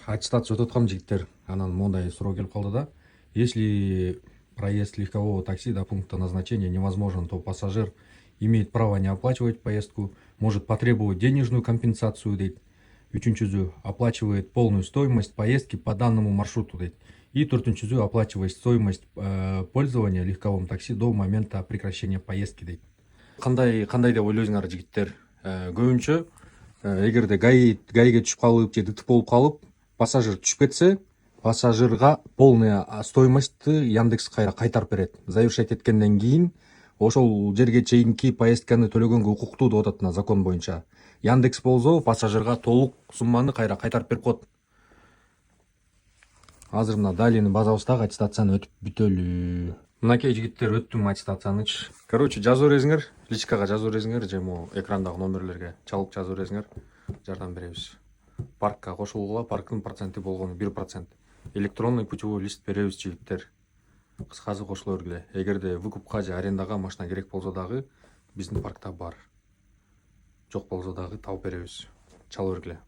аттестация өтөткөн жигиттер анан мондай суроо келип калды да. Если проезд легкового такси до пункта назначения невозможен, то пассажир имеет право не оплачивать поездку, может потребовать денежную компенсацию дейт. Үчүнчүсү оплачивает полную стоимость поездки по данному маршруту дейт. И төртүнчүсү оплачивает стоимость пользования легковым такси до момента прекращения поездки дейт. Кандай деп ойлойсуңар жигиттер? Көбүнчө эгерде гаиге түшүп калып же ДТП болуп калып, пассажир түшүп кетсе, пассажирга полная стоимостьты Яндекс кайтарып берет. Завершать эткенден кийин ошол жерге чейинки поездканы төлөгөнгө укуктуу деп атат мына закон боюнча. Яндекс болсо пассажирга толук сумманы кайтарып берип коет. Азыр мына далее базабыздагы аттестацияны өтүп бүтөлү. Мынакей жигиттер, өттүм аттестацияныч. Короче, жазуу бересиңер, личкага жазуу бересиңер же могу экрандагы номерлерге чалып жазуу бересиңер, жардам беребиз. Паркка кошулгула, парктын проценти болгону 1%. Электронный путевой лист беребиз жигиттер. Кыскасы кошула бергиле. Эгерде выкупка же арендага машина керек болсо дагы биздин паркта бар. Жок болсо дагы тауып беребиз. Чала бергиле.